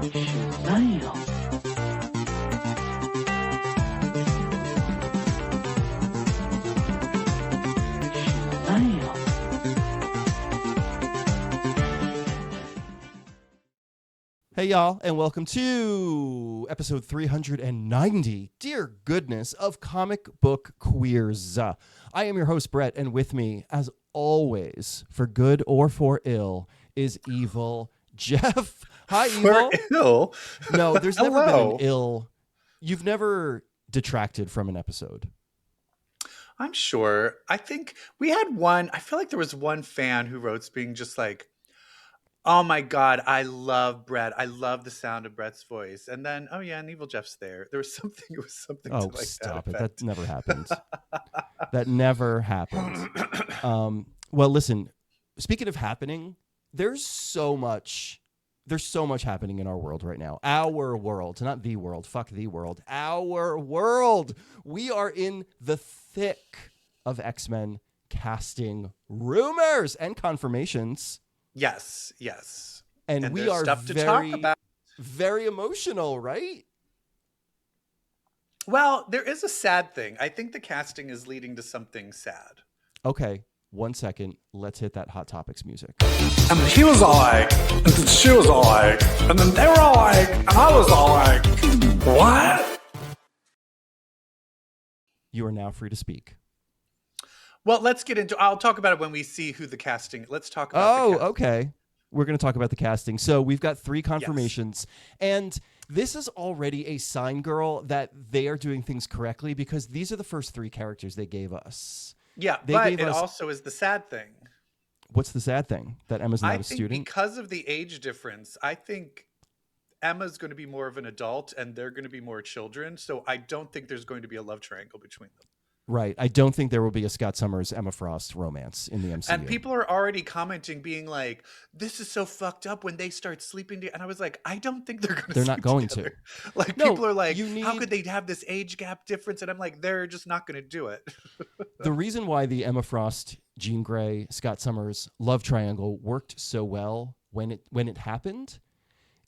Shazam. Hey, y'all, and welcome to episode 390, dear goodness, of Comic Book Queers. I am your host, Brett, and with me, as always, for good or for ill, is EvilJeff. Hi, Evil. For ill? No, there's never been Hello. an ill. You've never detracted from an episode. I'm sure. I think we had one. I feel like there was one fan who wrote being just like, oh my God, I love Brett. I love the sound of Brett's voice. And then, oh yeah, and EvilJeff's there. There was something, it was something Oh, to like stop that it. effect. That never happened. That never happened. Well, listen, speaking of happening, there's so much happening in our world right now. Our world, not the world. Fuck the world. Our world. We are in the thick of X-Men casting rumors and confirmations. Yes. And we there's are stuff to talk about. very emotional, right? Well, there is a sad thing. I think the casting is leading to something sad. Okay, 1 second. Let's hit that Hot Topics music. And he was all like, and then she was all like, and then they were all like, and I was all like, what? You are now free to speak. Well, let's get into. I'll talk about it when we see who the casting. Let's talk about. Oh, okay. We're going to talk about the casting. So we've got 3 confirmations, and this is already a sign, girl, that they are doing things correctly because these are the first 3 characters they gave us. Yeah, They but gave it us- also is the sad thing. What's the sad thing? That Emma's not I a think student? because of the age difference, I think Emma's going to be more of an adult and they're going to be more children. So I don't think there's going to be a love triangle between them. Right. I don't think there will be a Scott Summers, Emma Frost romance in the MCU. And people are already commenting, being like, "This is so fucked up when they start sleeping together." And I was like, "I don't think they're going to." They're not going to. Like No, people are like, you "How need- could they have this age gap difference?" And I'm like, "They're just not going to do it." The reason why the Emma Frost, Jean Grey, Scott Summers love triangle worked so well when it happened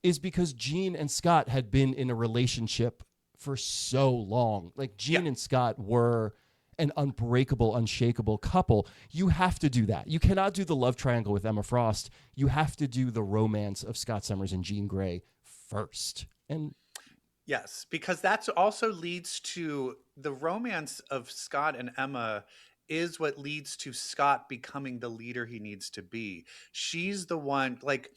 is because Jean and Scott had been in a relationship for so long. Like Jean and Scott were an unbreakable, unshakable couple. You have to do that. You cannot do the love triangle with Emma Frost. You have to do the romance of Scott Summers and Jean Grey first. And Yes, because that's also leads to the romance of Scott and Emma is what leads to Scott becoming the leader he needs to be. She's the one, like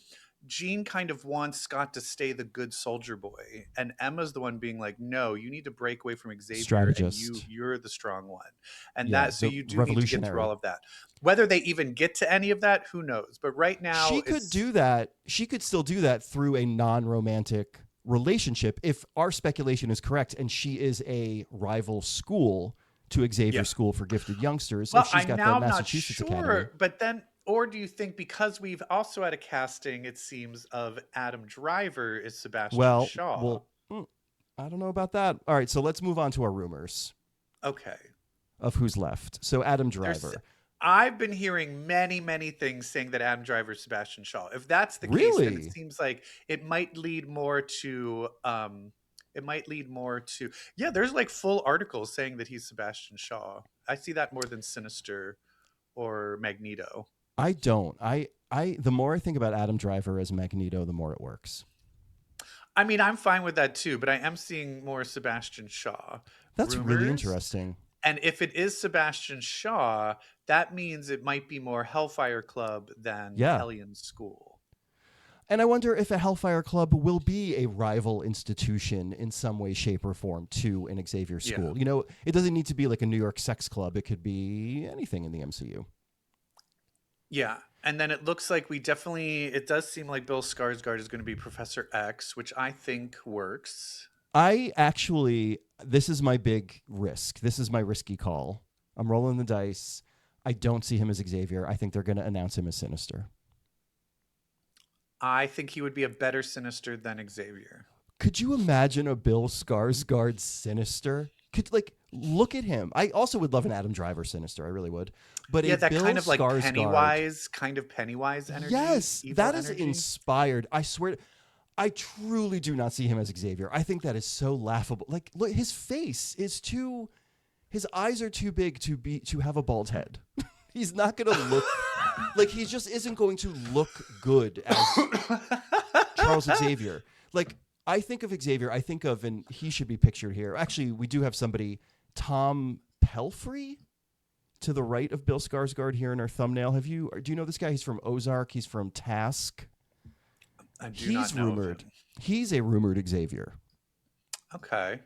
Jean kind of wants Scott to stay the good soldier boy, and Emma's the one being like, "No, you need to break away from Xavier, Strategist. and you're the strong one." And Yeah, that, so the you do need to get revolutionary. through all of that. Whether they even get to any of that, who knows? But right now, she could do that. She could still do that through a non-romantic relationship if our speculation is correct and she is a rival school to Xavier School for Gifted Youngsters. Well, if she's I'm got now the not Massachusetts sure, Academy. but then, or do you think because we've also had a casting, it seems, of Adam Driver is Sebastian Shaw? Well, I don't know about that. All right, so let's move on to our rumors Okay. of who's left. So Adam Driver. I've been hearing many things saying that Adam Driver is Sebastian Shaw. If that's the case, then Really? it seems like it might lead more to yeah, there's like full articles saying that he's Sebastian Shaw. I see that more than Sinister or Magneto. I don't. I the more I think about Adam Driver as Magneto, the more it works. I mean, I'm fine with that too, but I am seeing more Sebastian Shaw. That's really Rumors? interesting. And if it is Sebastian Shaw, that means it might be more Hellfire Club than Hellion School. And I wonder if a Hellfire Club will be a rival institution in some way, shape, or form to an Xavier School. Yeah. You know, it doesn't need to be like a New York sex club. It could be anything in the MCU. Yeah. And then it looks like it does seem like Bill Skarsgård is going to be Professor X, which I think works. This is my big risk. This is my risky call. I'm rolling the dice. I don't see him as Xavier. I think they're going to announce him as Sinister. I think he would be a better Sinister than Xavier. Could you imagine a Bill Skarsgård Sinister? Look at him. I also would love an Adam Driver Sinister. I really would. But Yeah, a that Bill kind of like Skarsgård- Pennywise energy. Yes, evil that is energy. inspired. I swear. I truly do not see him as Xavier. I think that is so laughable. Like, look, his face is too. His eyes are too big to have a bald head. He's not going to look like he just isn't going to look good as Charles Xavier. Like, I think of Xavier, and he should be pictured here. Actually, we do have somebody, Tom Pelfrey, to the right of Bill Skarsgård here in our thumbnail. Do you know this guy? He's from Ozark. He's from Task. I do not know rumored. of him. He's a rumored Xavier. Okay.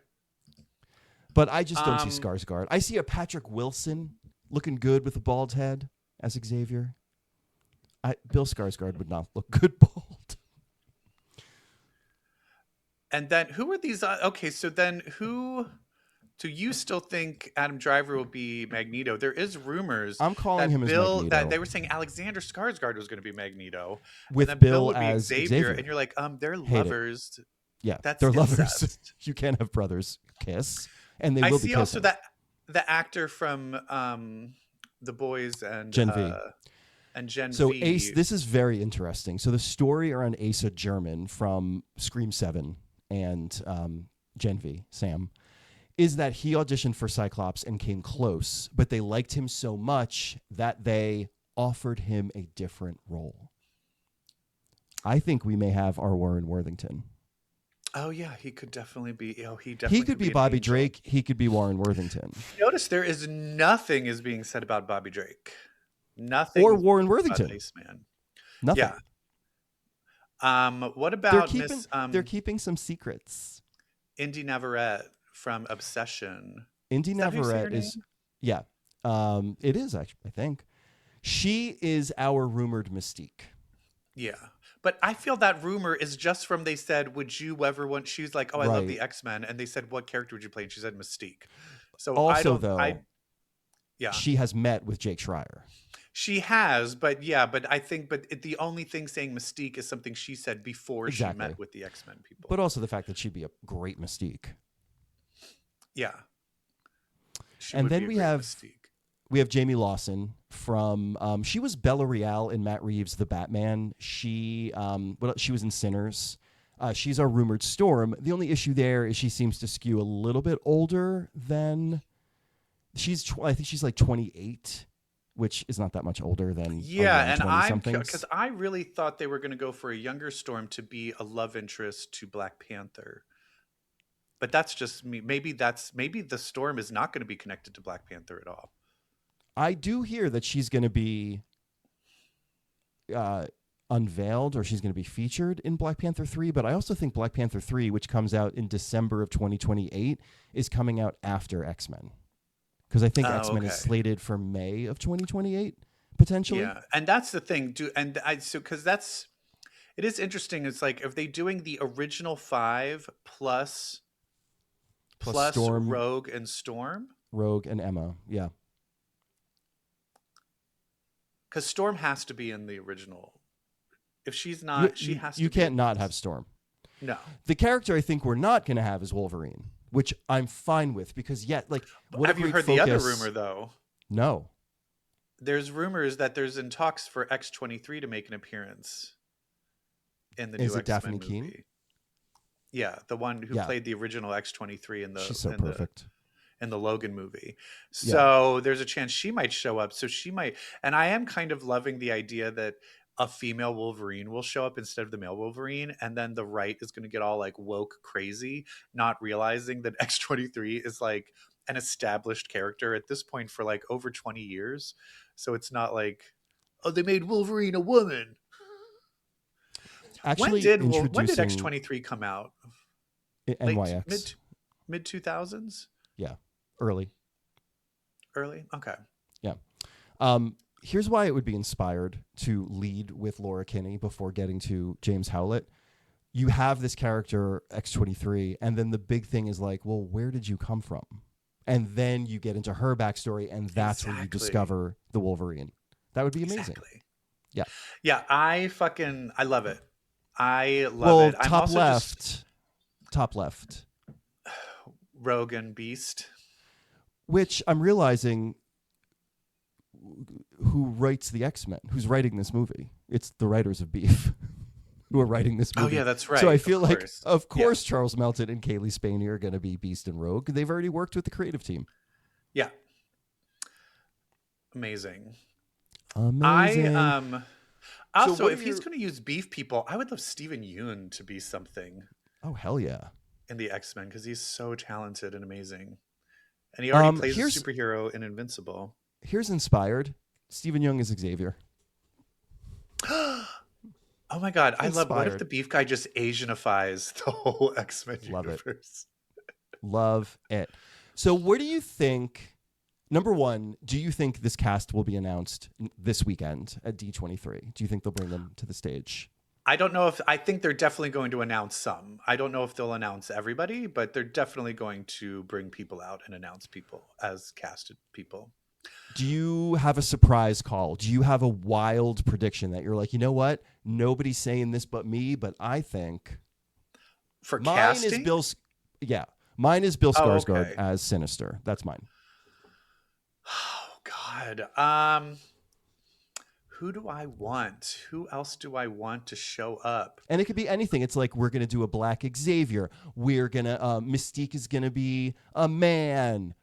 But I just don't see Skarsgård. I see a Patrick Wilson looking good with a bald head as Xavier. Bill Skarsgård would not look good bald. And then who are these? Okay, so then who? Do you still think Adam Driver will be Magneto? There is rumors. I'm calling him as Magneto. That they were saying Alexander Skarsgård was going to be Magneto, with and then Bill would be as Xavier. and you're like, they're Hate lovers. Yeah, that's they're incest. lovers. You can't have brothers kiss, and they will be kissing. I see also that the actor from The Boys and Gen V. And Gen so V. Ace, this is very interesting. So the story around Asa German from Scream 7 and Gen V, Sam, is that he auditioned for Cyclops and came close, but they liked him so much that they offered him a different role. I think we may have our Warren Worthington. Oh yeah, he could definitely be. He could be Bobby Drake. He could be Warren Worthington. Notice there is nothing is being said about Bobby Drake. Nothing. Or Warren Worthington. Iceman. Nothing. Yeah. What about they're keeping some secrets. Indy Navarrete from Obsession. Indy Navarrete is, yeah. It is actually, I think. She is our rumored Mystique. Yeah. But I feel that rumor is just from they said, would you ever want, she's like, oh, I love the X-Men. And they said, what character would you play? And she said Mystique. So also, yeah, she has met with Jake Schreier. She has, but I think, the only thing saying Mystique is something she said before she met with the X-Men people. But also the fact that she'd be a great Mystique. Yeah. And then we have Jamie Lawson from she was Bella Real in Matt Reeves' The Batman. She was in Sinners. She's our rumored Storm. The only issue there is she seems to skew a little bit older than I think she's like 28, which is not that much older than and because I really thought they were going to go for a younger Storm to be a love interest to Black Panther. But that's just me. Maybe the Storm is not going to be connected to Black Panther at all. I do hear that she's going to be unveiled, or she's going to be featured in Black Panther 3, but I also think Black Panther 3, which comes out in December of 2028, is coming out after X-Men. Because I think X-Men is slated for May of 2028, potentially. Yeah, and that's the thing. It is interesting. It's like, are they doing the original 5 plus Storm, Rogue and Storm? Rogue and Emma, yeah. Because Storm has to be in the original. If she's not, she has to. You can't not have Storm. No. The character I think we're not going to have is Wolverine, which I'm fine with because have you heard the other rumor though? No. There's rumors that there's in talks for X-23 to make an appearance in the new X-Men Daphne movie. Keane? Yeah, the one who played the original X-23 in the she's so perfect. In the Logan movie. So there's a chance she might show up. So she might, and I am kind of loving the idea that a female Wolverine will show up instead of the male Wolverine. And then the right is going to get all like woke crazy, not realizing that X-23 is like an established character at this point for like over 20 years. So it's not like, oh, they made Wolverine a woman. Actually, when did X-23 come out? NYX. Mid 2000s? Yeah. Early. Okay. Yeah. Here's why it would be inspired to lead with Laura Kinney before getting to James Howlett. You have this character, X-23, and then the big thing is like, well, where did you come from? And then you get into her backstory, and that's where you discover the Wolverine. That would be amazing. Exactly. Yeah. Yeah, I love it. I love it. Top left. Rogue and Beast. Which I'm realizing who writes the X-Men, who's writing this movie. It's the writers of Beef. who are writing this Oh movie. yeah, that's right. So I feel like, course. of course, Charles Melton and Kaylee Spaney are going to be Beast and Rogue. They've already worked with the creative team. Yeah. Amazing. Amazing. Also, if he's going to use beef people, I would love Steven Yeun to be something. Oh, hell yeah. In the X-Men, because he's so talented and amazing. And he already plays a superhero in Invincible. Here's inspired. Stephen Yeun is Xavier. Oh my God. I love, what if the beef guy just Asianifies the whole X-Men universe? Love it. So what do you think, number one, do you think this cast will be announced this weekend at D23? Do you think they'll bring them to the stage? I don't know I think they're definitely going to announce some. I don't know if they'll announce everybody, but they're definitely going to bring people out and announce people as casted people. Do you have a surprise call? Do you have a wild prediction that you're like, you know what? Nobody's saying this but me, but I think for casting? Mine is Bill Skarsgård as Sinister. That's mine. Oh God. Who do I want? Who else do I want to show up? And it could be anything. It's like, we're going to do a Black Xavier. We're going to, Mystique is going to be a man.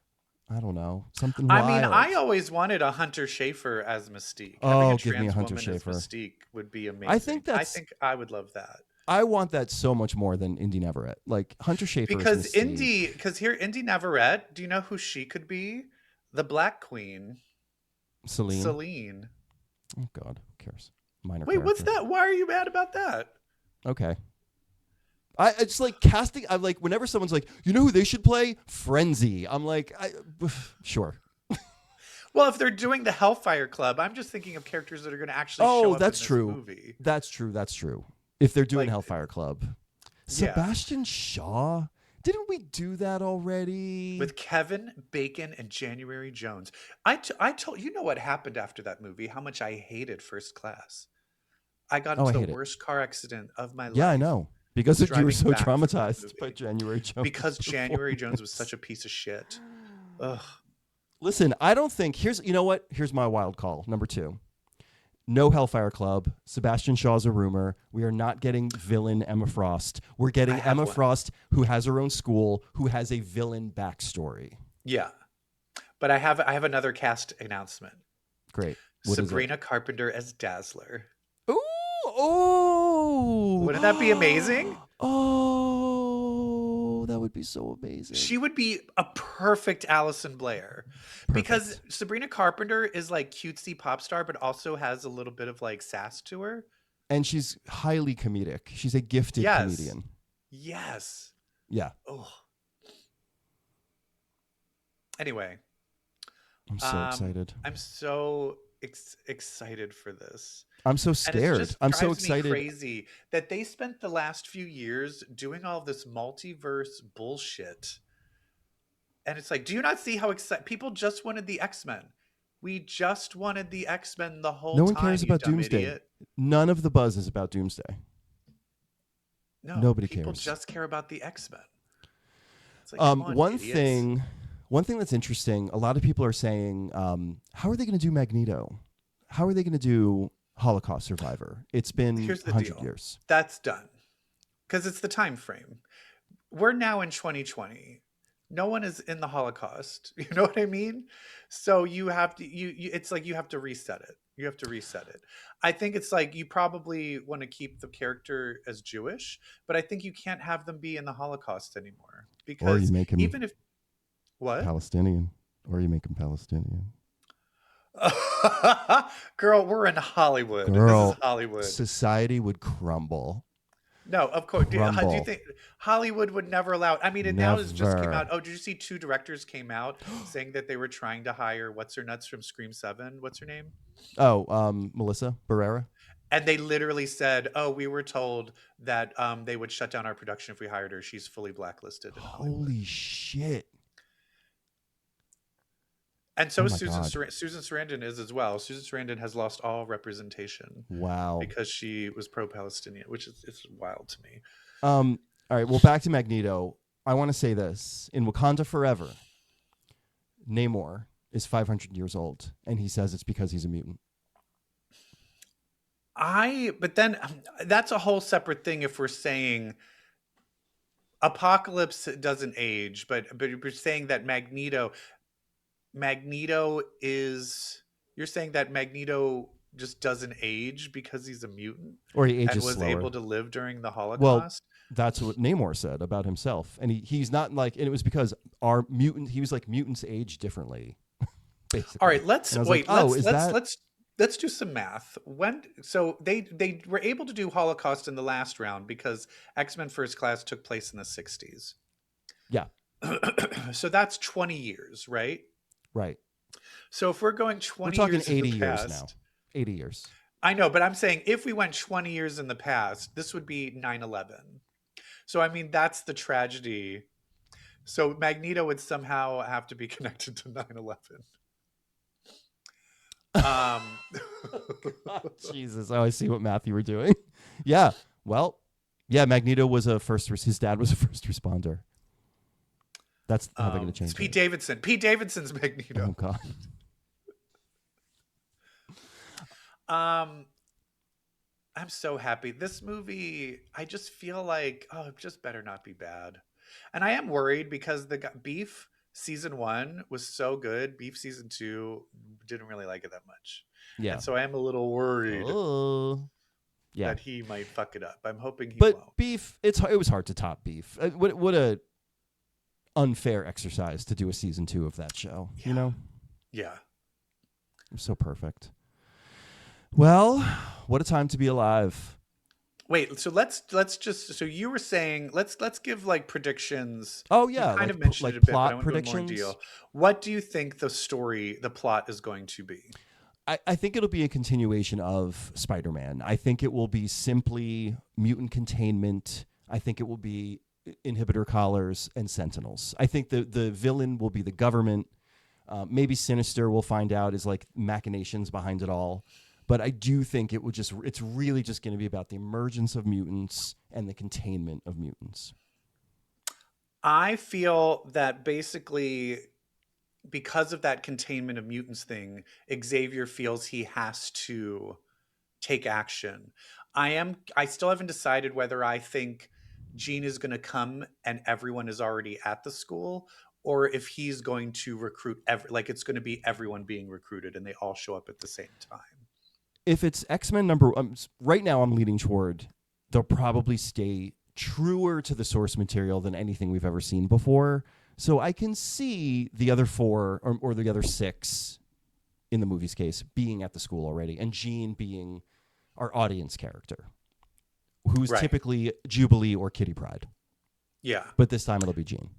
I don't know. Something wild. I mean, I always wanted a Hunter Schafer as Mystique. Oh, give me a Hunter Schafer. As Mystique would be amazing. I think I would love that. I want that so much more than Indy Neverett. Like Hunter Schafer. Because Indy Neverett, do you know who she could be? The Black Queen. Celine. Oh God, who cares? Minor. Wait, what's that? Why are you mad about that? Okay. It's like casting. I'm like, whenever someone's like, you know who they should play? Frenzy. I'm like, sure. Well, if they're doing the Hellfire Club, I'm just thinking of characters that are going to actually show up in this movie. That's true. If they're doing Hellfire Club. Sebastian Shaw? Didn't we do that already? With Kevin Bacon and January Jones. I told you know what happened after that movie, how much I hated First Class. I got into the worst car accident of my life. Yeah, I know. Because you were so traumatized by January Jones. Because January Jones was such a piece of shit. Ugh. Listen, I don't think you know what? Here's my wild call. Number 2. No Hellfire Club. Sebastian Shaw's a rumor. We are not getting villain Emma Frost. We're getting Emma Frost, who has her own school, who has a villain backstory. Yeah. But I have another cast announcement. Great. Sabrina Carpenter as Dazzler. Ooh! Oh! Wouldn't that be amazing? Oh, that would be so amazing. She would be a perfect Allison Blair. Because Sabrina Carpenter is like cutesy pop star, but also has a little bit of like sass to her. And she's highly comedic. She's a gifted comedian. Yes. Yeah. Oh. Anyway. I'm so excited. I'm so excited for this. I'm so scared. I'm so excited. Me crazy that they spent the last few years doing all this multiverse bullshit. And it's like, do you not see how excited people just wanted the X-Men? We just wanted the X-Men the whole time. No one cares about Doomsday. Idiot. None of the buzz is about Doomsday. No, nobody people cares. Just care about the X-Men. It's like, one thing that's interesting, a lot of people are saying, how are they going to do Magneto? How are they going to do Holocaust survivor? It's been 100 years. That's done. Because it's the time frame. We're now in 2020. No one is in the Holocaust. You know what I mean? So you have to it's like you have to reset it. You have to reset it. I think it's like you probably want to keep the character as Jewish, but I think you can't have them be in the Holocaust anymore. Because or you make him even if Palestinian. Or you make him Palestinian. Girl, we're in Hollywood. Girl, this is Hollywood. Society would crumble. No, of course. Do you think Hollywood would never allow it? I mean, it now has just came out. Oh, did you see 2 directors came out saying that they were trying to hire what's her nuts from Scream 7? What's her name? Oh, Melissa Barrera. And they literally said, "Oh, we were told that they would shut down our production if we hired her. She's fully blacklisted." Holy shit! And so is Susan Sarandon is as well. Susan Sarandon has lost all representation. Wow. Because she was pro-Palestinian, which is it's wild to me. All right. Well, back to Magneto. I want to say this. In Wakanda Forever, Namor is 500 years old, and he says it's because he's a mutant. But then that's a whole separate thing if we're saying Apocalypse doesn't age, but you're saying that Magneto is, you're saying that Magneto just doesn't age because he's a mutant Or he ages and was slower. able to live during the Well, Holocaust? that's what Namor said about himself, and he's not like, and it was because he was like mutants age differently. Basically. All right, let's wait. Like, Let's do some math. So they were able to do Holocaust in the last round because X-Men First Class took place in the 60s. Yeah. So that's 20 years, right? Right. So if we're going 20 we're talking years 80 in the years past, now. 80 years. I know, but I'm saying if we went 20 years in the past, this would be 9/11. So I mean, that's the tragedy. So Magneto would somehow have to be connected to 9/11. God, Jesus. Oh, I see what math you were doing. Yeah. Well, yeah, Magneto was his dad was a first responder. That's how they're going to change it's Pete it. Davidson. Pete Davidson's Magneto. Oh, God. I'm so happy. This movie, I just feel like, oh, it just better not be bad. And I am worried because Beef season 1 was so good. Beef season 2 didn't really like it that much. Yeah. And so I am a little worried that he might fuck it up. I'm hoping he won't. But Beef, it was hard to top Beef. What a unfair exercise to do a season 2 of that show. Yeah. You know? Yeah. I'm so perfect. Well, what a time to be alive. Wait, so let's just, so you were saying let's give like predictions. Oh yeah, you kind like, of mentioned like it a bit, plot but I want to go predictions. more in deal. What do you think the plot is going to be? I think it'll be a continuation of Spider-Man. I think it will be simply mutant containment. I think it will be inhibitor collars and sentinels. I think the villain will be the government. Maybe Sinister, we'll find out, is like machinations behind it all. But I do think it's really just going to be about the emergence of mutants and the containment of mutants. I feel that basically because of that containment of mutants thing, Xavier feels he has to take action. I still haven't decided whether I think Jean is going to come and everyone is already at the school, or if he's going to recruit it's going to be everyone being recruited and they all show up at the same time. If it's X-Men right now, I'm leaning toward they'll probably stay truer to the source material than anything we've ever seen before. So I can see the other 4 or the other 6 in the movie's case being at the school already, and Jean being our audience character, who's typically Jubilee or Kitty Pryde. Yeah. But this time it'll be Jean.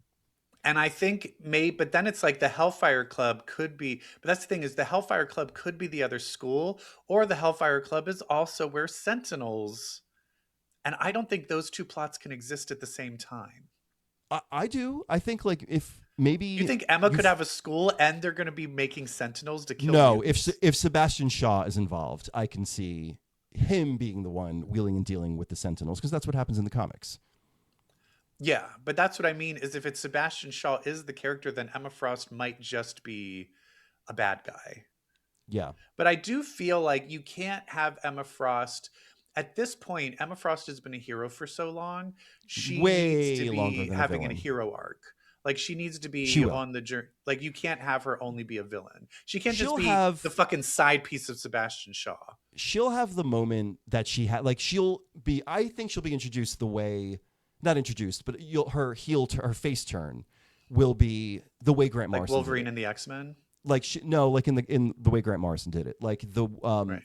And I think but then it's like the Hellfire Club could be, but that's the thing is the Hellfire Club could be the other school, or the Hellfire Club is also where Sentinels, and I don't think those two plots can exist at the same time. I do. I think like if maybe you think Emma could have a school and they're going to be making Sentinels to kill. No, mutants? if Sebastian Shaw is involved, I can see him being the one wheeling and dealing with the Sentinels, because that's what happens in the comics. Yeah, but that's what I mean is if it's Sebastian Shaw is the character, then Emma Frost might just be a bad guy. Yeah. But I do feel like you can't have Emma Frost. At this point, Emma Frost has been a hero for so long. She needs to be having a hero arc. Like she needs to be on the journey. Like you can't have her only be a villain. She can't just be the fucking side piece of Sebastian Shaw. She'll have the moment that she had. Like I think she'll be introduced the way. Not introduced, but her face turn will be the way Grant Morrison Wolverine and the X-Men. Like in the way Grant Morrison did it. Like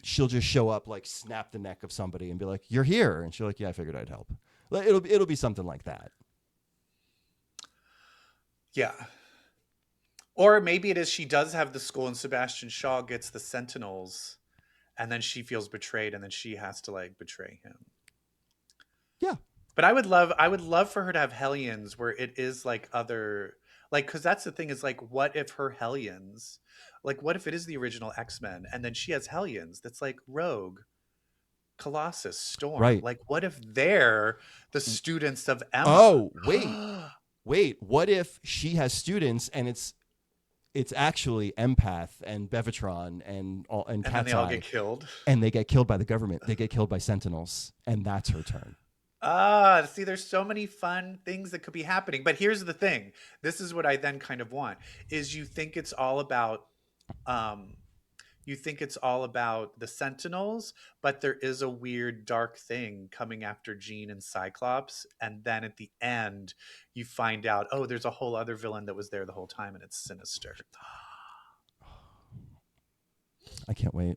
she'll just show up, like snap the neck of somebody and be like, "You're here," and she'll like, "Yeah, I figured I'd help." Like, it'll be something like that. Yeah. Or maybe it is she does have the school and Sebastian Shaw gets the Sentinels, and then she feels betrayed, and then she has to like betray him. Yeah. But I would love for her to have Hellions where it is like other, like, because that's the thing is like, what if her Hellions, like, what if it is the original X-Men and then she has Hellions that's like Rogue, Colossus, Storm. Right. Like, what if they're the students of Emma? Oh, wait. What if she has students and it's It's actually Empath and Bevatron and And then Cat's they all Eye, get killed. and they get killed by the government. They get killed by Sentinels, and that's her turn. See, there's so many fun things that could be happening. But here's the thing. This is what I then kind of want is you think it's all about the Sentinels, but there is a weird dark thing coming after Jean and Cyclops, and then at the end you find out, oh, there's a whole other villain that was there the whole time, and it's Sinister. I can't wait.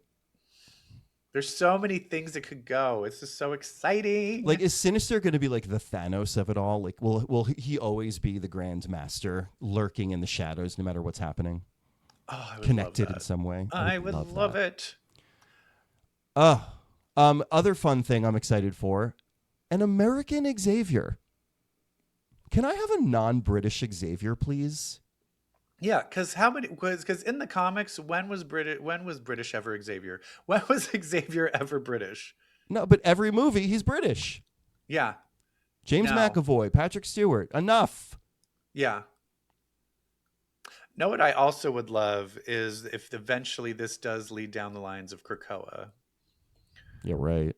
There's so many things that could go. It's just so exciting. Like, is Sinister going to be like the Thanos of it all? Like, will he always be the Grand Master, lurking in the shadows no matter what's happening? Oh, I would Connected love in that. some way. I would love it. Other fun thing I'm excited for, an American Xavier. Can I have a non-British Xavier, please? Yeah, because in the comics, when was British ever Xavier? When was Xavier ever British? No, but every movie he's British. Yeah. James No. McAvoy, Patrick Stewart, enough. Yeah. Know what I also would love is if eventually this does lead down the lines of Krakoa. Yeah, right.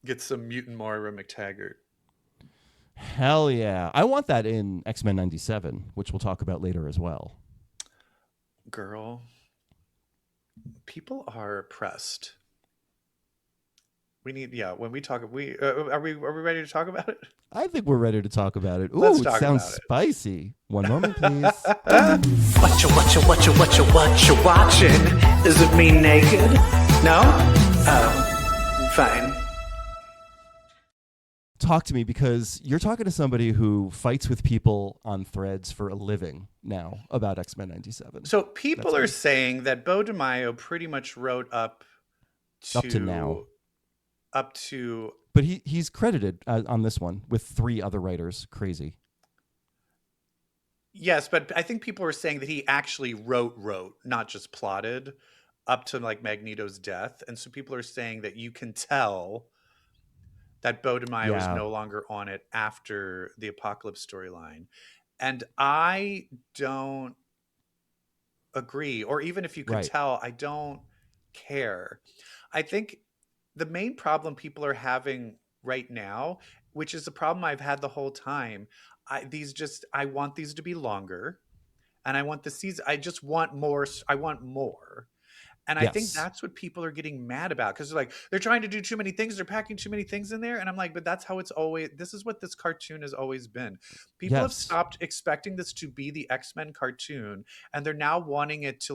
Get some mutant Moira McTaggart. Hell yeah. I want that in X-Men 97, which we'll talk about later as well. Girl, people are oppressed. We need, when we talk, are we ready to talk about it? I think we're ready to talk about it. Ooh, Let's it talk sounds about it. spicy. One moment, please. What you watching? Is it me naked? No? Oh, fine. Talk to me, because you're talking to somebody who fights with people on threads for a living now about X-Men 97. So people are saying that Beau DeMaio pretty much wrote up to now. Up to But he's credited on this one with 3 other writers. Crazy. Yes, but I think people were saying that he actually wrote, not just plotted, up to like Magneto's death. And so people are saying that you can tell that Beau DeMaio is no longer on it after the Apocalypse storyline. And I don't agree. Or even if you could tell, I don't care. I think the main problem people are having right now, which is a problem I've had the whole time, I want these to be longer, and I want the season. I just want more. I want more. And I think that's what people are getting mad about, because they're trying to do too many things. They're packing too many things in there. And I'm like, but that's how it's always, this is what this cartoon has always been. People have stopped expecting this to be the X-Men cartoon, and they're now wanting it to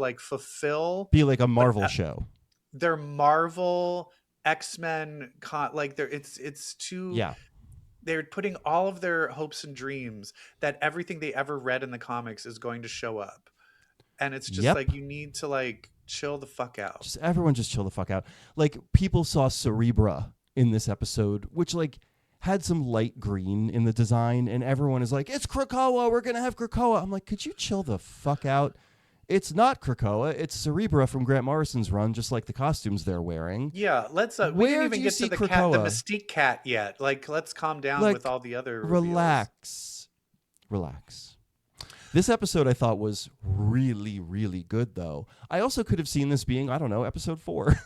be like a Marvel show. Their Marvel X-Men, it's too, they're putting all of their hopes and dreams that everything they ever read in the comics is going to show up. And it's just you need to chill the fuck out. Everyone just chill the fuck out. Like, people saw Cerebra in this episode, which had some light green in the design, and everyone is like, it's Krakoa, we're gonna have Krakoa. I'm like, could you chill the fuck out? It's not Krakoa, it's Cerebra from Grant Morrison's run, just like the costumes they're wearing. Yeah, let's we didn't even get to the Mystique cat yet. Let's calm down with all the other reveals. Relax. This episode I thought was really, really good, though. I also could have seen this being, I don't know, episode 4.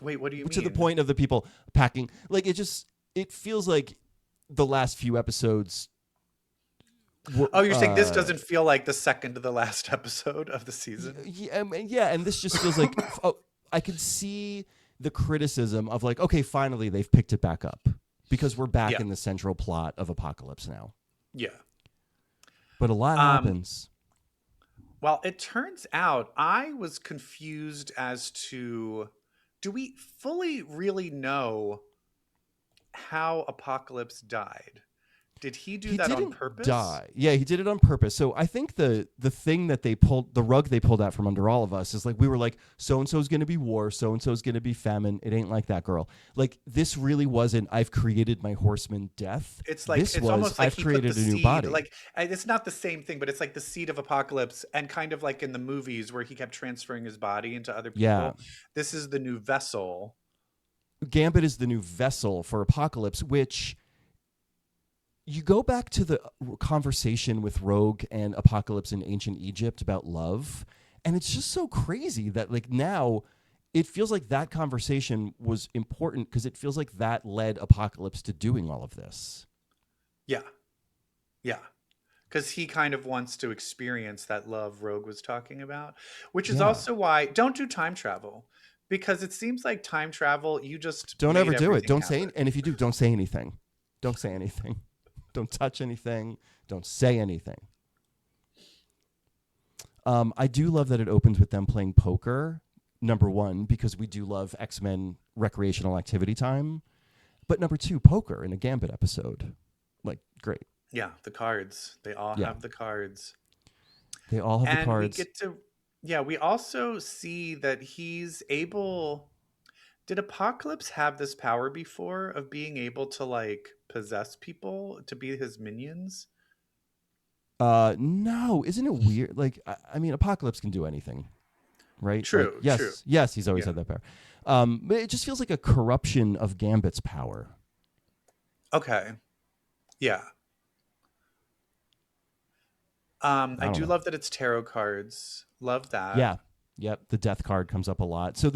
Wait, what do you mean? To the point of the people packing. It feels like the last few episodes. You're saying this doesn't feel like the second to the last episode of the season? Yeah, and this just feels like, I could see the criticism of okay, finally they've picked it back up, because we're back in the central plot of Apocalypse now. Yeah. But a lot happens. Well, it turns out I was confused as to, do we fully really know how Apocalypse died? Did he do that on purpose? Die. Yeah, he did it on purpose. So I think the thing that the rug they pulled out from under all of us is we were like, so-and-so's going to be war, so-and-so's going to be famine. It ain't like that, girl. This really wasn't, I've created my horseman death. It's almost like I've created a new body. It's not the same thing, but it's like the seed of Apocalypse, and kind of like in the movies where he kept transferring his body into other people. Yeah. This is the new vessel. Gambit is the new vessel for Apocalypse, which you go back to the conversation with Rogue and Apocalypse in ancient Egypt about love, and it's just so crazy that like now it feels like that conversation was important because it feels like that led Apocalypse to doing all of this. Yeah. Yeah. Because he kind of wants to experience that love Rogue was talking about, which is also why don't do time travel, because it seems like time travel, you just don't ever do it. Don't happen. say, and if you do, don't say anything. Don't say anything. Don't touch anything. Don't say anything. I do love that it opens with them playing poker, number one, because we do love X-Men recreational activity time. But number two, poker in a Gambit episode. Like, great. Yeah, the cards. They all have the cards. They all have the cards. We get to, we also see that he's able. Did Apocalypse have this power before of being able to like possess people to be his minions? No, isn't it weird? Like, I mean, Apocalypse can do anything, right? True. Like, yes, true. Yes, he's always had that power. But it just feels like a corruption of Gambit's power. Okay. Yeah. I do love that it's tarot cards. Love that. Yeah. Yep. The death card comes up a lot. So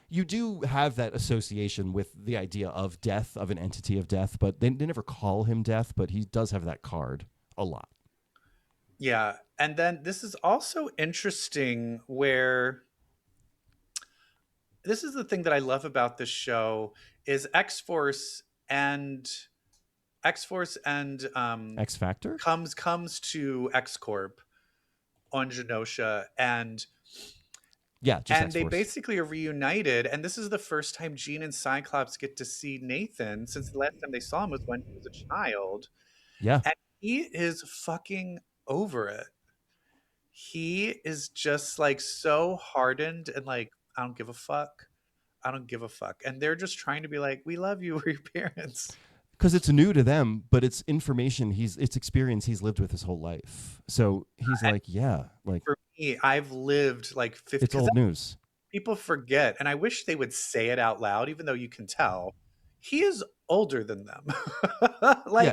you do have that association with the idea of death, of an entity of death, but they never call him death, but he does have that card a lot. Yeah. And then this is also interesting where this is the thing that I love about this show is X-Force and X X-Factor comes to X-Corp on Genosha, and they basically are reunited, and this is the first time Jean and Cyclops get to see Nathan since the last time they saw him was when he was a child. Yeah. And he is fucking over it. He is just like so hardened and like, I don't give a fuck. And they're just trying to be like, we love you, we're your parents. Because it's new to them, but it's information it's experience he's lived with his whole life. So he's like, yeah, like for me, I've lived like 50. It's old news. People forget, and I wish they would say it out loud, even though you can tell he is older than them.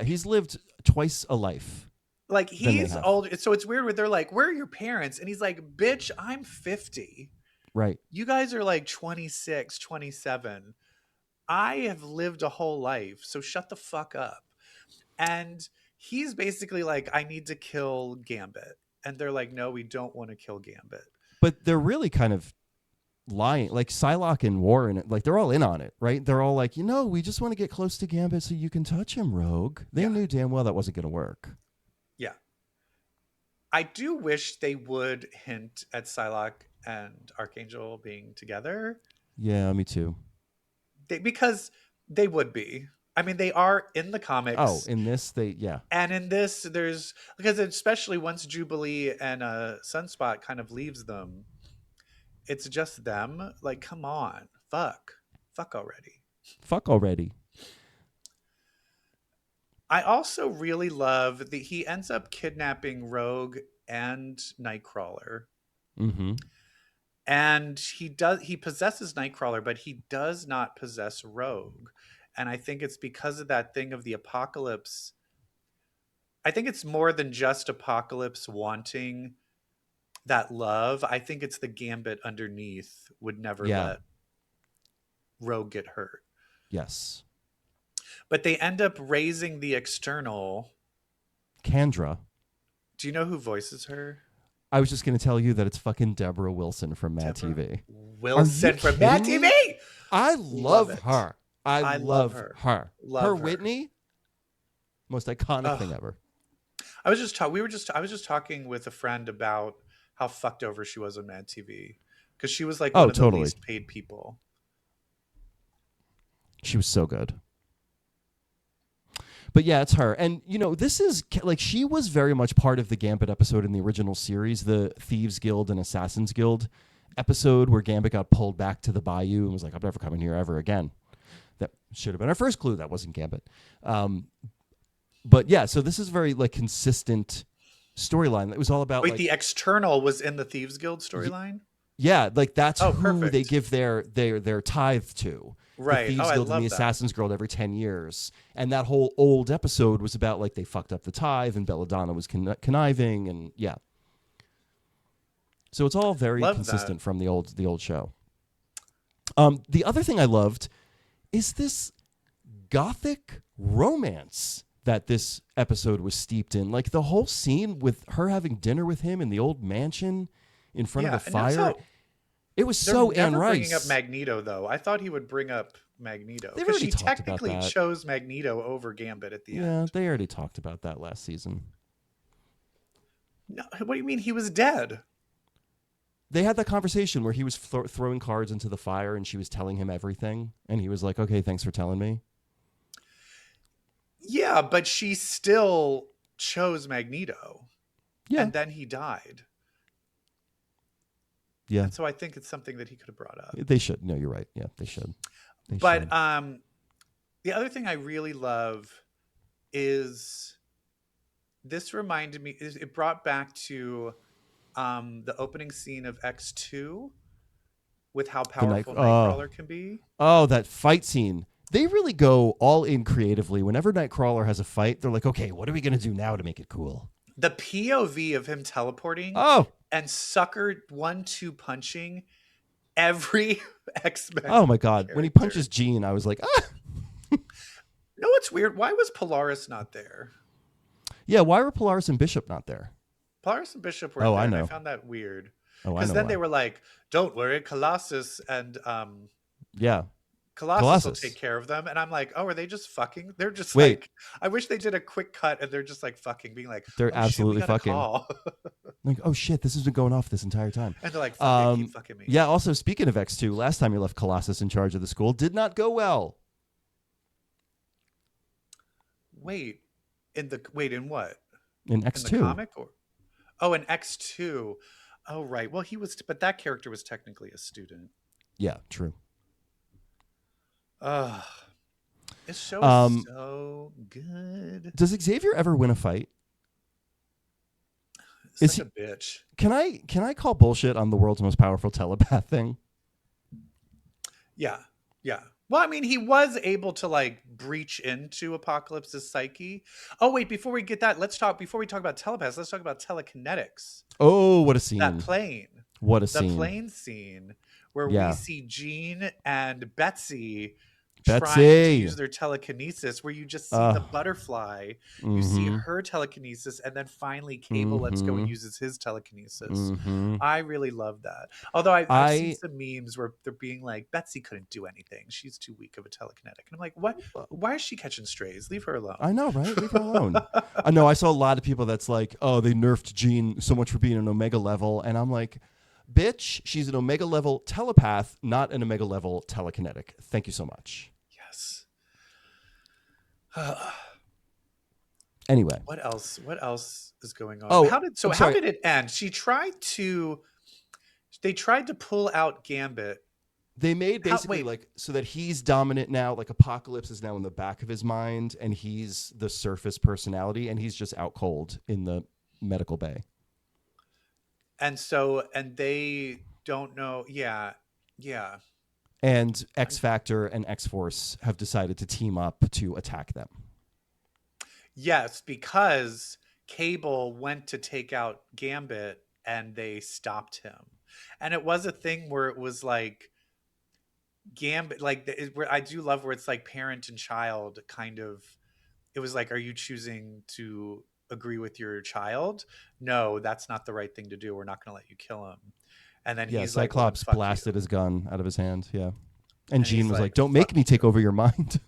He's lived twice a life. Like he's older, so it's weird where they're like, "Where are your parents?" And he's like, "Bitch, I'm 50. Right. You guys are like 26, 27. I have lived a whole life, so shut the fuck up." And he's basically like, I need to kill Gambit. And they're like, no, we don't want to kill Gambit. But they're really kind of lying. Like Psylocke and Warren, like they're all in on it, right? They're all like, we just want to get close to Gambit so you can touch him, Rogue. They knew damn well that wasn't going to work. Yeah. I do wish they would hint at Psylocke and Archangel being together. Yeah, me too. Because they would be. I mean, they are in the comics. Oh, in this, And in this, there's... Because especially once Jubilee and Sunspot kind of leaves them, it's just them. Like, come on. Fuck already. I also really love that he ends up kidnapping Rogue and Nightcrawler. Mm-hmm. And he possesses Nightcrawler, but he does not possess Rogue. And I think it's because of that thing of the Apocalypse. I think it's more than just Apocalypse wanting that love. I think it's the Gambit underneath would never let Rogue get hurt. Yes. But they end up raising the external. Kandra. Do you know who voices her? I was just going to tell you that it's fucking Deborah Wilson from Mad TV. Wilson from Mad TV? I love her. I love her. Love her her. Whitney, most iconic thing ever. I was just talking with a friend about how fucked over she was on Mad TV because she was like one of the least paid people. She was so good. But yeah, it's her. And, this is like she was very much part of the Gambit episode in the original series, the Thieves Guild and Assassins Guild episode where Gambit got pulled back to the bayou and was like, I'm never coming here ever again. That should have been our first clue. That wasn't Gambit. But yeah, so this is very like consistent storyline. It was all about the external was in the Thieves Guild storyline? Yeah, like that's Oh, who they perfect. give their tithe to. Right. The Oh, Thieves I Guild and love the that. Assassin's Guild every 10 years. And that whole old episode was about like they fucked up the tithe and Belladonna was conniving and yeah. So it's all very Love that. consistent from the old show. The other thing I loved is this gothic romance that this episode was steeped in. Like the whole scene with her having dinner with him in the old mansion in front of a and also, fire. It was they're so never Anne bringing up Rice. Magneto, though. I thought he would bring up Magneto. They've Because already she talked about technically that. chose Magneto over Gambit at the Yeah, end. they already talked about that last season. No, what do you mean he was dead? They had that conversation where he was throwing cards into the fire and she was telling him everything. And he was like, okay, thanks for telling me. Yeah, but she still chose Magneto. Yeah. And then he died. Yeah. And so I think it's something that he could have brought up. They should. No, you're right. Yeah, they should. But the other thing I really love is this reminded me, it brought back to the opening scene of X2 with how powerful Nightcrawler can be. Oh, that fight scene. They really go all in creatively. Whenever Nightcrawler has a fight, they're like, okay, what are we going to do now to make it cool? The POV of him teleporting and sucker 1-2 punching every X-Men. Oh my God. character. When he punches Jean, I was like, ah. No, it's weird. Why was Polaris not there? Yeah, why were Polaris and Bishop not there? Polaris and Bishop were Oh, there, I and know. I found that weird. Oh, I know. Because then why. they were like, don't worry, Colossus and Yeah. Colossus will take care of them. And I'm like, oh, are they just fucking? They're just Wait. like, I wish they did a quick cut and they're just like fucking being like, They're oh, absolutely shit, we got a fucking. call. Like, oh shit, this has been going off this entire time. And they're like, fuck, they keep fucking me. Yeah, also speaking of X2, last time you left Colossus in charge of the school did not go well. Wait, in what? In X2. In the comic or? Oh, in X2. Oh, right. Well, but that character was technically a student. Yeah, true. This show is so good. Does Xavier ever win a fight? Such a bitch. Can I call bullshit on the world's most powerful telepath thing? Yeah. Well, I mean, he was able to like breach into Apocalypse's psyche. Oh, wait, before we get that, before we talk about telepaths, let's talk about telekinetics. Oh, what a scene. That plane. What a scene. The plane scene where we see Jean and Betsy trying to use their telekinesis, where you just see the butterfly, you see her telekinesis, and then finally Cable lets go and uses his telekinesis. I really love that. Although I've seen some memes where they're being like, Betsy couldn't do anything. She's too weak of a telekinetic. And I'm like, what? Why is she catching strays? Leave her alone. I know, right? Leave her alone. I know. I saw a lot of people that's like, oh, they nerfed Jean so much for being an Omega level. And I'm like, bitch, she's an Omega level telepath, not an Omega level telekinetic. Thank you so much. Yes. Anyway. What else is going on? Oh, how did it end? They tried to pull out Gambit. They made basically like so that he's dominant now, like Apocalypse is now in the back of his mind and he's the surface personality and he's just out cold in the medical bay. And they don't know. Yeah. And X Factor and X Force have decided to team up to attack them. Yes, because Cable went to take out Gambit and they stopped him. And it was a thing where it was like Gambit, like where I do love where it's like parent and child kind of. It was like, are you choosing to agree with your child? No, that's not the right thing to do. We're not going to let you kill him. And then he's Cyclops like, blasted his gun out of his hand. Yeah. And Jean was like, don't make me take over your mind.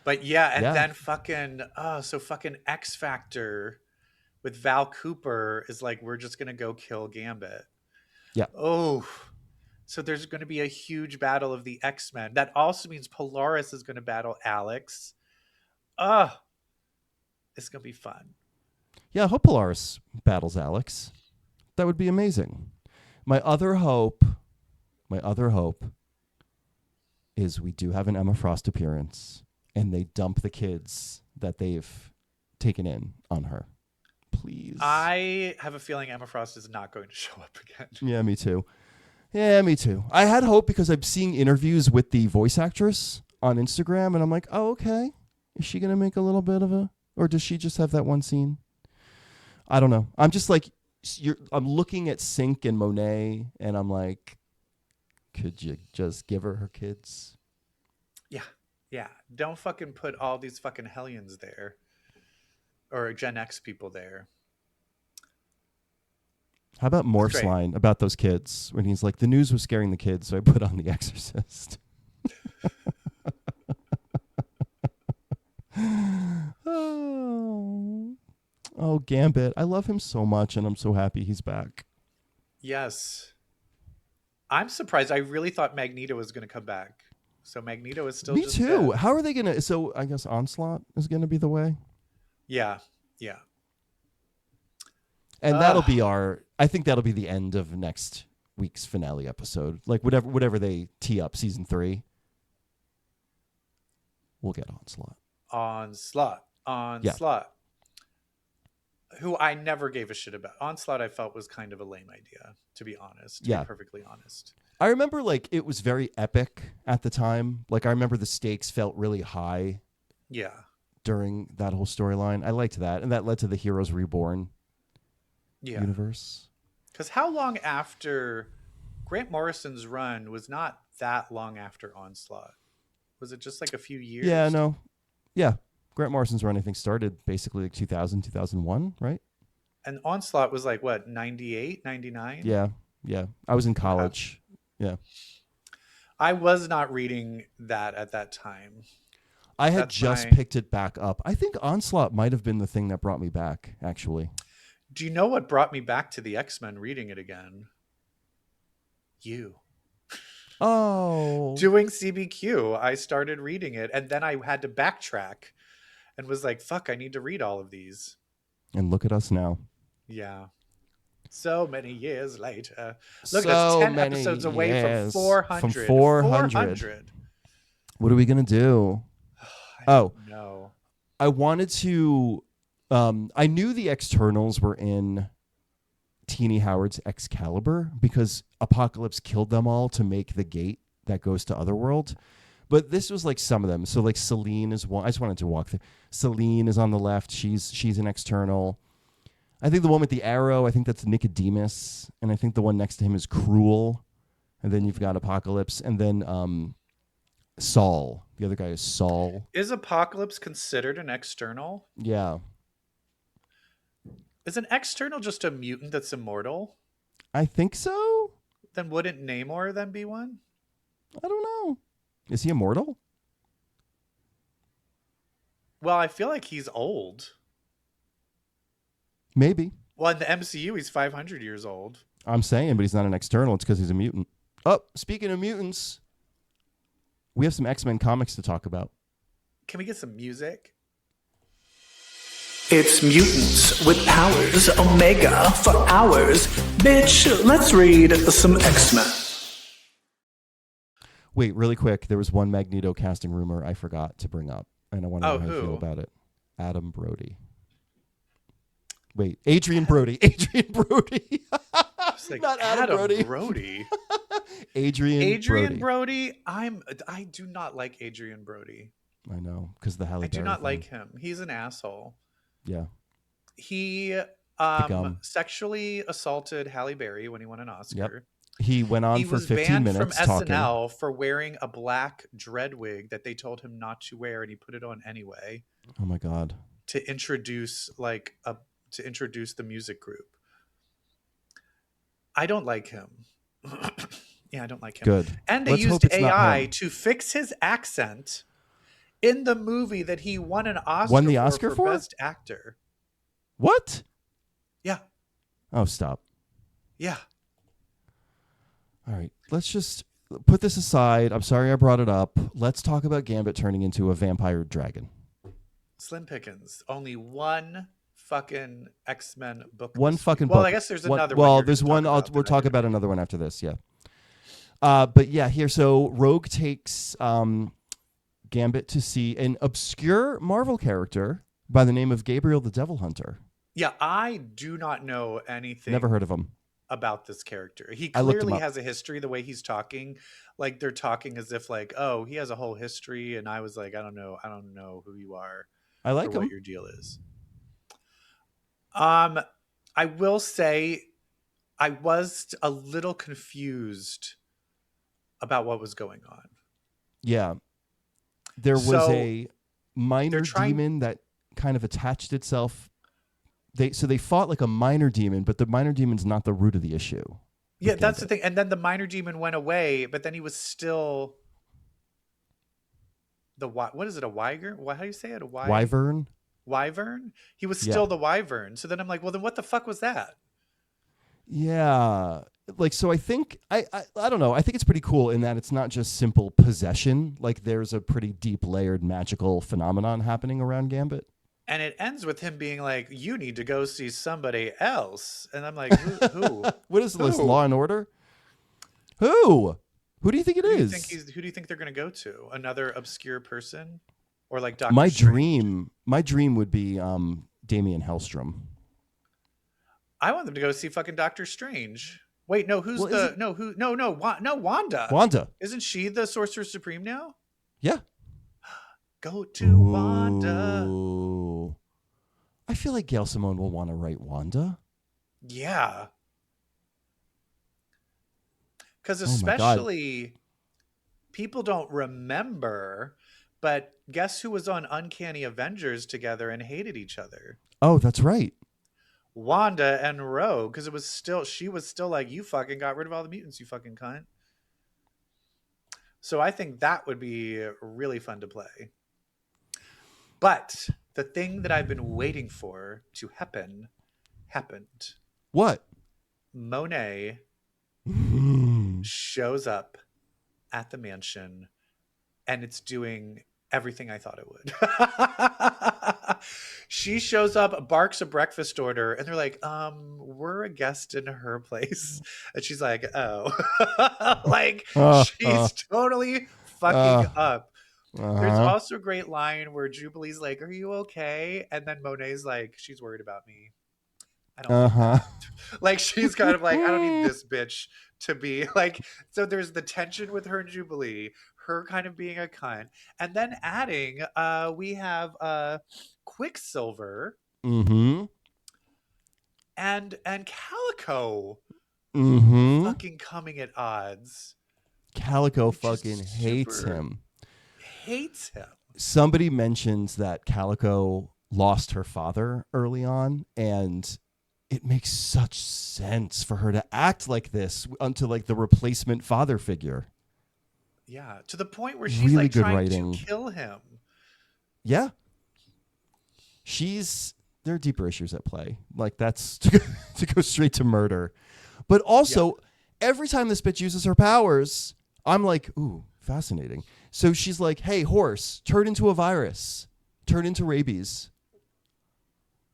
But then fucking X Factor with Val Cooper is like, we're just going to go kill Gambit. Yeah. Oh, so there's going to be a huge battle of the X-Men. That also means Polaris is going to battle Alex. It's going to be fun. Yeah, I hope Polaris battles Alex. That would be amazing. My other hope is we do have an Emma Frost appearance and they dump the kids that they've taken in on her. please. I have a feeling Emma Frost is not going to show up again. Yeah, me too. I had hope because I'm seeing interviews with the voice actress on Instagram, and I'm like, oh, okay. Is she going to make a little bit of a, or does she just have that one scene? I don't know. I'm just like, I'm looking at Sink and Monet, and I'm like, could you just give her kids? Yeah. Don't fucking put all these fucking hellions there. Or Gen X people there. How about Morph's line about those kids when he's like, the news was scaring the kids, so I put on The Exorcist. Oh, Gambit. I love him so much, and I'm so happy he's back. Yes. I'm surprised. I really thought Magneto was going to come back. So Magneto is still Me just too. dead. How are they going to... So I guess Onslaught is going to be the way? Yeah. And that'll be I think that'll be the end of next week's finale episode. Like whatever they tee up season 3. We'll get Onslaught. Onslaught. Who I never gave a shit about. Onslaught I felt was kind of a lame idea, to be honest. To be perfectly honest. I remember like it was very epic at the time. Like I remember the stakes felt really high. Yeah. During that whole storyline. I liked that. And that led to the Heroes Reborn universe. Because how long after Grant Morrison's run was not that long after Onslaught? Was it just like a few years? Yeah, no. Yeah. Grant Morrison's run, I think, started basically like 2000, 2001, right? And Onslaught was like, what, 98, 99? Yeah. I was in college. Yeah. I was not reading that at that time. I had picked it back up. I think Onslaught might have been the thing that brought me back, actually. Do you know what brought me back to the X-Men reading it again? You. Oh. Doing CBQ, I started reading it, and then I had to backtrack and was like, fuck, I need to read all of these. And look at us now. Yeah. So many years later. Look, that's 10 episodes away from 400. From 400. What are we going to do? No. I wanted to... I knew the externals were in Teenie Howard's Excalibur because Apocalypse killed them all to make the gate that goes to Otherworld. But this was like some of them. So like Selene is one. I just wanted to walk through. Selene is on the left. She's an external. I think the one with the arrow, I think that's Nicodemus. And I think the one next to him is Cruel. And then you've got Apocalypse. And then Saul. The other guy is Saul. Is Apocalypse considered an external? Yeah. Is an external just a mutant that's immortal? I think so. Then wouldn't Namor then be one? I don't know. Is he immortal? Well, I feel like he's old. Maybe. Well, in the MCU, he's 500 years old. I'm saying, but he's not an external. It's because he's a mutant. Oh, speaking of mutants, we have some X-Men comics to talk about. Can we get some music? It's mutants with powers, Omega for hours. Bitch, let's read some X-Men. Wait, really quick. There was one Magneto casting rumor I forgot to bring up, and I want to know how you feel about it. Adam Brody. Wait, Adrian Brody. Adrian Brody. Like, not Adam Brody. Adrian Brody. I do not like Adrian Brody. I know, because the Halle Berry do not thing. like him. He's an asshole. Yeah. He sexually assaulted Halle Berry when he won an Oscar. Yep. He went on for 15 minutes from talking. SNL for wearing a black dread wig that they told him not to wear, and he put it on anyway. Oh my God. To introduce the music group. I don't like him. Yeah, I don't like him. Good. And they used AI to fix his accent in the movie that he won an Oscar for Best Actor. What? Yeah. Oh, stop. Yeah. All right. Let's just put this aside. I'm sorry I brought it up. Let's talk about Gambit turning into a vampire dragon. Slim pickings. Only one fucking X-Men book. One fucking book. Well, I guess there's another one. Well, there's one. We'll talk about another one after this. Yeah. But yeah, here. So Rogue takes Gambit to see an obscure Marvel character by the name of Gabriel the Devil Hunter. Yeah, I do not know anything Never heard of him. about this character. He I looked him clearly up. has a history the way he's talking. Like they're talking as if like, oh, he has a whole history. And I was like, I don't know who you are I or like what him. your deal is. I will say I was a little confused about what was going on. Yeah. There was So a minor they're trying. demon that kind of attached itself. They fought like a minor demon, but the minor demon's not the root of the issue. Yeah, with that's the Gambit. thing. And then the minor demon went away, but then he was still what is it? A wyvern? How do you say it? Wyvern? Wyvern? He was Yeah. still the wyvern. So then I'm like, well, then what the fuck was that? Yeah. Like, so I think, I don't know. I think it's pretty cool in that it's not just simple possession. Like, there's a pretty deep layered magical phenomenon happening around Gambit. And it ends with him being like, you need to go see somebody else. And I'm like, who? What is this, Who? Law and Order? Who? Who do you think it Who do you is? think who do you think they're going to go to? Another obscure person? Or like Doctor My Strange? dream would be Damien Hellstrom. I want them to go see fucking Doctor Strange. Wait, no, who's Well, is it- no, Wanda. Wanda. Isn't she the Sorcerer Supreme now? Yeah. Go to Wanda. Ooh. I feel like Gail Simone will want to write Wanda. Yeah. Because Oh my God. especially people don't remember, but guess who was on Uncanny Avengers together and hated each other? Oh, that's right. Wanda and Rogue, because she was still like, you fucking got rid of all the mutants, you fucking cunt. So I think that would be really fun to play. But the thing that I've been waiting for to happen happened. What? Monet shows up at the mansion and it's doing everything I thought it would. She shows up, barks a breakfast order, and they're like, we're a guest in her place. And she's like, oh. Like, she's totally fucking up. There's also a great line where Jubilee's like, are you okay? And then Monet's like, she's worried about me. I don't like, she's kind of like, I don't need this bitch to be like. So there's the tension with her and Jubilee, her kind of being a cunt, and then adding we have Quicksilver and Calico fucking coming at odds. Calico fucking hates him. Somebody mentions that Calico lost her father early on, and it makes such sense for her to act like this unto like the replacement father figure. Yeah, to the point where she's really like good trying writing. to kill him. Yeah. There are deeper issues at play. Like that's to go straight to murder. But also, every time this bitch uses her powers, I'm like, ooh, fascinating. So she's like, hey, horse, turn into a virus. Turn into rabies.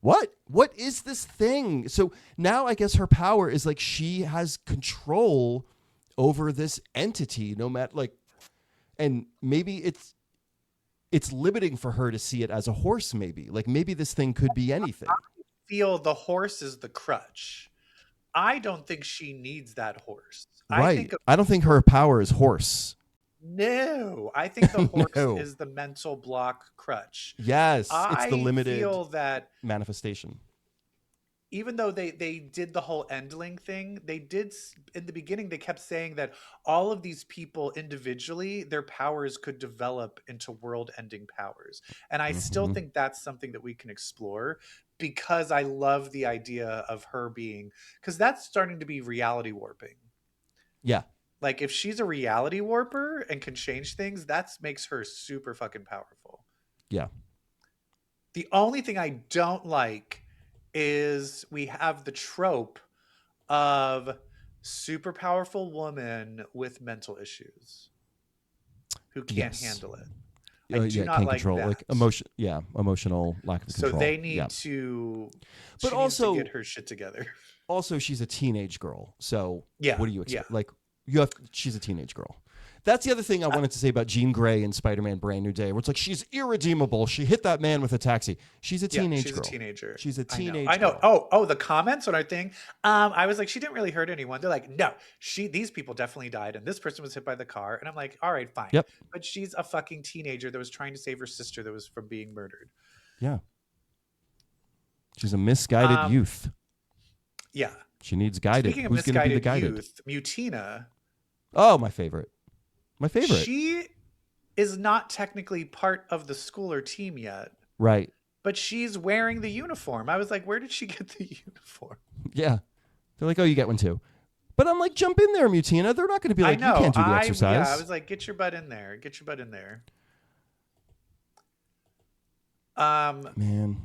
What? What is this thing? So now I guess her power is like she has control over this entity, no matter like, and maybe it's limiting for her to see it as a horse. Maybe like maybe this thing could be anything. I feel the horse is the crutch. I don't think she needs that horse. Right. I don't think her power is horse. No, I think the horse is the mental block crutch. Yes, it's the limited I feel that manifestation. Even though they did the whole endling thing, they did in the beginning, they kept saying that all of these people individually, their powers could develop into world-ending powers. And I still think that's something that we can explore because I love the idea of her being, because that's starting to be reality warping. Yeah. Like if she's a reality warper and can change things, that makes her super fucking powerful. Yeah. The only thing I don't like is we have the trope of super powerful woman with mental issues who can't handle it. I do not can't like control that. like emotional lack of control. So they need to, but she also needs to get her shit together. Also, she's a teenage girl, so yeah, what do you expect? Yeah. Like she's a teenage girl. That's the other thing I wanted to say about Jean Grey in Spider-Man Brand New Day, where it's like, she's irredeemable. She hit that man with a taxi. She's a teenage girl. She's a teenager. She's a teenage I know. girl. Oh, the comments on our thing. I was like, she didn't really hurt anyone. They're like, no, these people definitely died. And this person was hit by the car. And I'm like, all right, fine. Yep. But she's a fucking teenager that was trying to save her sister that was from being murdered. Yeah. She's a misguided youth. Yeah. She needs guided. Speaking of Who's going to be the misguided guided? youth, Mutina. Oh, my favorite. My favorite. She is not technically part of the school or team yet. Right. But she's wearing the uniform. I was like, where did she get the uniform? Yeah. They're like, oh, you get one too. But I'm like, jump in there, Mutina. They're not going to be like, you can't do the exercise. Yeah, I was like, get your butt in there. Get your butt in there. Man.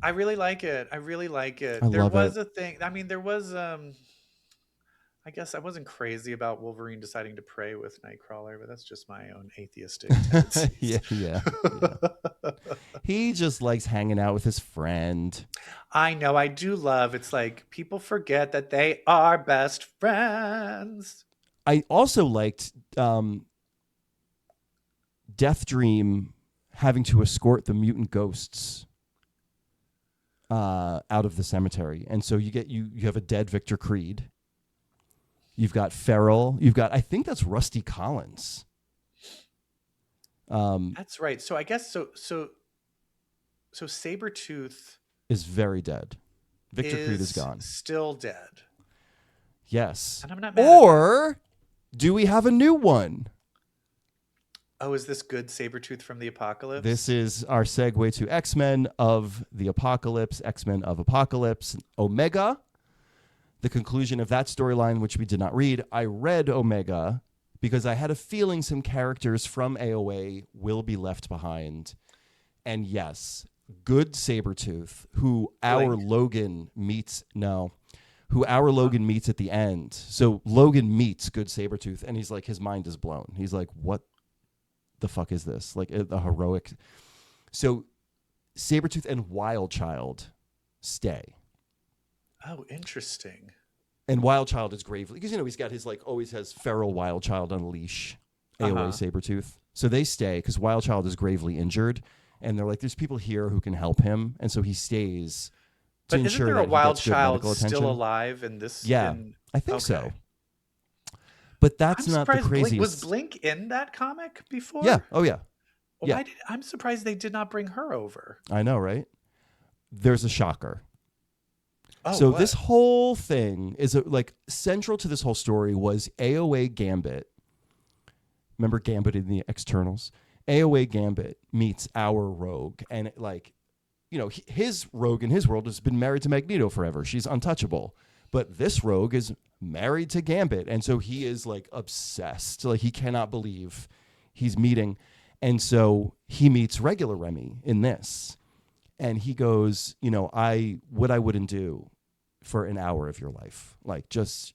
I really like it. I really like it. There was a thing. I mean, there was I guess I wasn't crazy about Wolverine deciding to pray with Nightcrawler, but that's just my own atheistic tendencies. yeah. He just likes hanging out with his friend. I know. I do love. It's like people forget that they are best friends. I also liked Death Dream having to escort the mutant ghosts out of the cemetery, and so you have a dead Victor Creed. You've got Farrell. You've got, I think that's Rusty Collins. That's right. So I guess so Sabretooth is very dead. Victor Creed is gone. Still dead. Yes. And I'm not mad or do we have a new one? Oh, is this good Sabretooth from the Apocalypse? This is our segue to X-Men of the Apocalypse, X-Men of Apocalypse, Omega. The conclusion of that storyline, which we did not read. I read Omega because I had a feeling some characters from AOA will be left behind. And yes, good Sabretooth, who our Logan meets at the end. So Logan meets good Sabretooth, and he's like, his mind is blown. He's like, what the fuck is this? Like the heroic. So Sabretooth and Wildchild stay. Oh, interesting. And Wildchild is gravely, because, he's got his, always has feral Wildchild on a leash, AOA Sabretooth. So they stay because Wildchild is gravely injured. And they're like, there's people here who can help him. And so he stays to ensure that he gets good medical attention. Still alive in this? Yeah, I think so. But that's not the craziest. Was Blink in that comic before? Yeah. Oh, yeah. Yeah. I'm surprised they did not bring her over. I know, right? There's a shocker. Oh, so this whole thing is central to this whole story was AOA Gambit. Remember Gambit in the Externals? AOA Gambit meets our Rogue. And his Rogue in his world has been married to Magneto forever. She's untouchable. But this Rogue is married to Gambit. And so he is obsessed. He cannot believe he's meeting. And so he meets regular Remy in this. And he goes, what I wouldn't do for an hour of your life. I just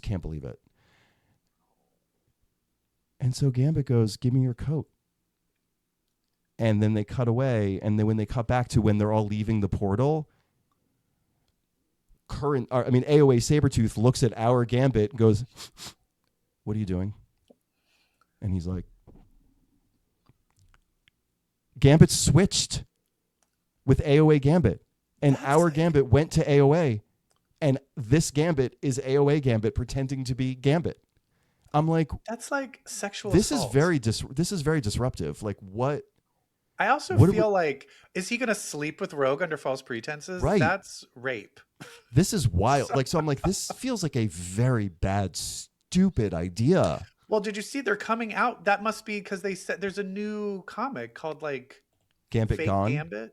can't believe it. And so Gambit goes, give me your coat. And then they cut away. And then when they cut back to when they're all leaving the portal, AOA Sabretooth looks at our Gambit and goes, what are you doing? And he's like, Gambit switched with AOA Gambit. And our Gambit went to AOA. And this Gambit is AOA Gambit pretending to be Gambit. I'm like, that's sexual assault. This is very disruptive. What? I also feel is he going to sleep with Rogue under false pretenses? Right. That's rape. This is wild. So I'm like, this feels like a very bad, stupid idea. Well, did you see they're coming out? That must be because they said there's a new comic called Gambit Fake Gone? Gambit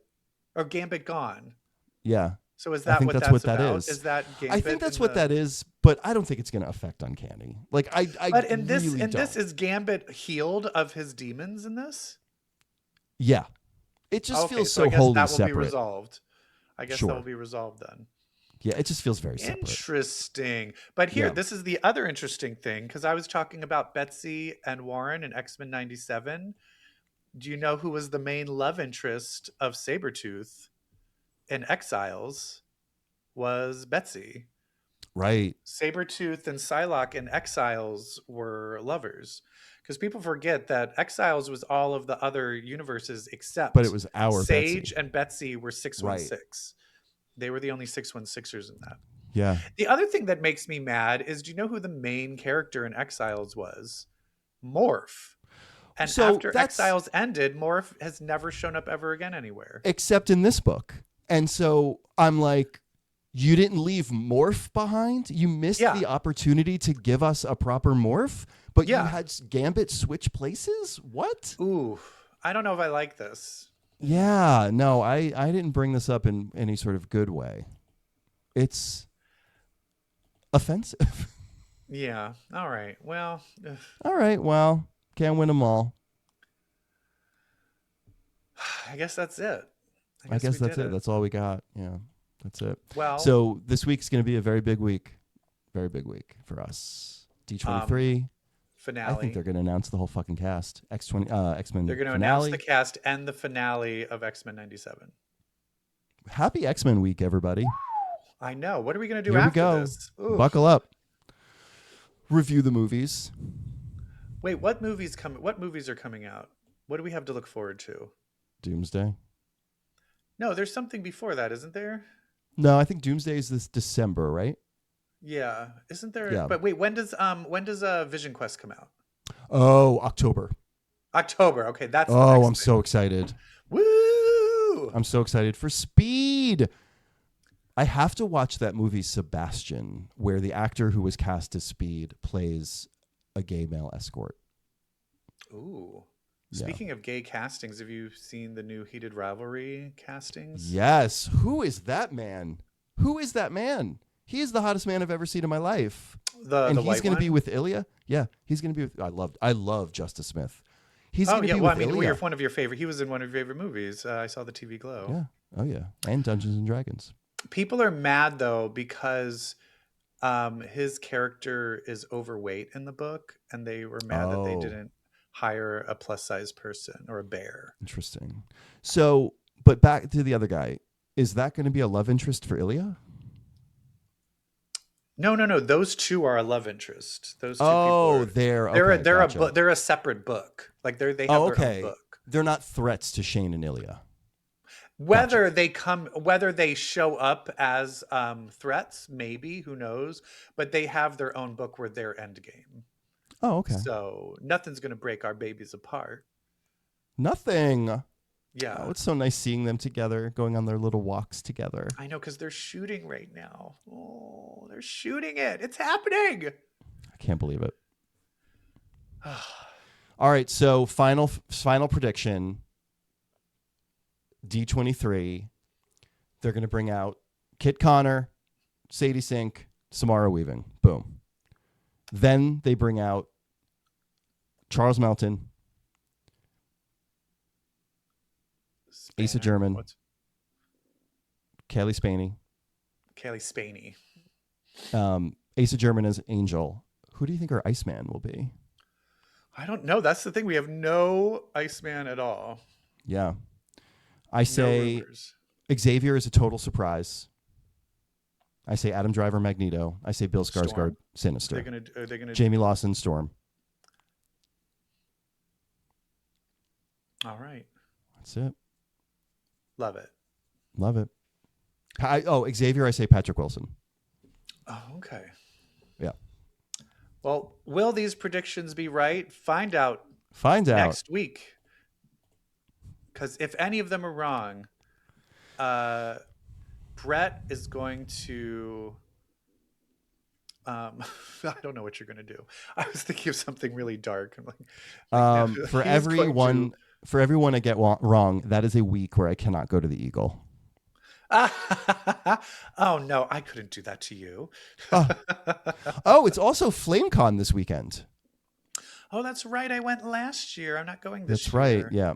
or Gambit Gone. Yeah. So is that that's what that about? is that Gambit? I think that's what that is, but I don't think it's going to affect Uncanny. But in this, this is Gambit healed of his demons in this? Yeah. It just feels so I guess wholly that will separate. be resolved. I guess that will be resolved then. Yeah, it just feels very separate. Interesting. But here, this is the other interesting thing, because I was talking about Betsy and Warren in X-Men 97. Do you know who was the main love interest of Sabretooth in Exiles? Was Betsy. Right. Sabretooth and Psylocke in Exiles were lovers. Because people forget that Exiles was all of the other universes except But it was our Sage Betsy. and Betsy were 616. They were the only 616ers in that. Yeah. The other thing that makes me mad is, do you know who the main character in Exiles was? Morph. And So after that's- Exiles ended, Morph has never shown up ever again anywhere. Except in this book. And so I'm like, you didn't leave Morph behind? You missed Yeah. the opportunity to give us a proper Morph, but Yeah. you had Gambit switch places? What? Ooh, I don't know if I like this. Yeah, no, I didn't bring this up in any sort of good way. It's offensive. Yeah. All right. Well, All right, well, can't win them all. I guess that's it. I guess we that's did it. That's all we got. Yeah, that's it. Well, So this week's going to be a very big week. Very big week for us. D23. finale. I think they're going to announce the whole fucking cast. X-Men They're going to finale. announce the cast and the finale of X-Men 97. Happy X-Men week, everybody. I know. What are we going to do Here we after go. this? Ooh. Buckle up. Review the movies. Wait, what movies are coming out? What do we have to look forward to? Doomsday. No, there's something before that, isn't there? No, I think Doomsday is this December, right? Yeah, isn't there? Yeah. But wait, when does Vision Quest come out? Oh, October. October. Okay, that's. the Oh, next I'm thing. so excited. Woo! I'm so excited for Speed. I have to watch that movie Sebastian, where the actor who was cast as Speed plays a gay male escort. Ooh. Yeah. Speaking of gay castings, have you seen the new Heated Rivalry castings? Yes. Who is that man? Who is that man? He is the hottest man I've ever seen in my life. The He's going to be one? with Ilya. Yeah, he's going to be with. I love Justice Smith. He's Oh going to yeah, be well, I with mean, Ilya. one of your favorite. He was in one of your favorite movies. I saw the TV Glow. Yeah. Oh yeah. And Dungeons and Dragons. People are mad though because his character is overweight in the book, and they were mad that they Oh. didn't hire a plus size person or a bear. Interesting. So, but back to the other guy. Is that going to be a love interest for Ilya? No. Those two are a love interest. Those two Oh, people they're a separate book. Like they have their own book. They're not threats to Shane and Ilya. Whether they show up as threats, maybe, who knows? But they have their own book where their end game. Oh, okay. So nothing's going to break our babies apart. Nothing. Yeah. Oh, it's so nice seeing them together, going on their little walks together. I know, because they're shooting right now. Oh, they're shooting it. It's happening. I can't believe it. All right, so final prediction. D23. They're going to bring out Kit Connor, Sadie Sink, Samara Weaving. Boom. Then they bring out Charles Melton, Asa German, Kaylee Spaney. Asa German as Angel. Who do you think our Iceman will be? I don't know. That's the thing. We have no Iceman at all. Yeah. I No say rumors. Xavier is a total surprise. I say Adam Driver, Magneto. I say Bill Skarsgård, Storm? Sinister. Are they gonna? Jamie Lawson, Storm. All right. That's it. Love it. Love it. Xavier, I say Patrick Wilson. Oh, okay. Yeah. Well, will these predictions be right? Find out Find out. next week. Because if any of them are wrong, Brett is going to. I don't know what you're going to do. I was thinking of something really dark. I'm like, For he's going everyone I get wrong, that is a week where I cannot go to the Eagle. Oh no, I couldn't do that to you. Oh, it's also FlameCon this weekend. Oh, that's right. I went last year. I'm not going this That's year. right. Yeah.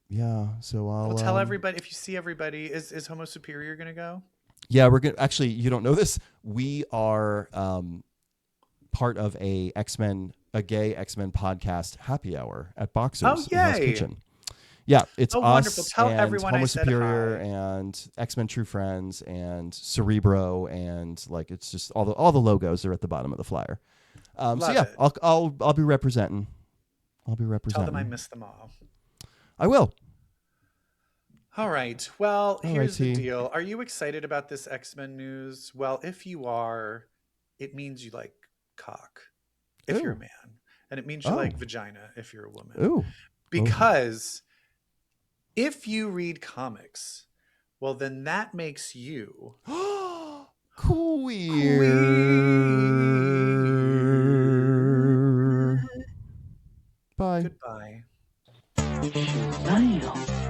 Yeah. So I'll Tell everybody, if you see everybody, is Homo Superior going to go? Yeah, we're gonna actually. You don't know this. We are part of a gay X-Men podcast happy hour at Boxers in Hell's yay. Kitchen. Yeah, it's Oh, us wonderful. Tell and everyone Homo I said Superior hi. and X-Men True Friends and Cerebro and like it's just all the logos are at the bottom of the flyer. So Love yeah, it. I'll be representing. I'll be Tell representing. them I miss them all. I will. All right. Well, All here's right, the T. deal. Are you excited about this X-Men news? Well, if you are, it means you like cock if you're a Ooh. man. And it means you Oh. like vagina if you're a woman. Ooh. Because if you read comics, well, then that makes you queer. Bye. Goodbye. Shazam!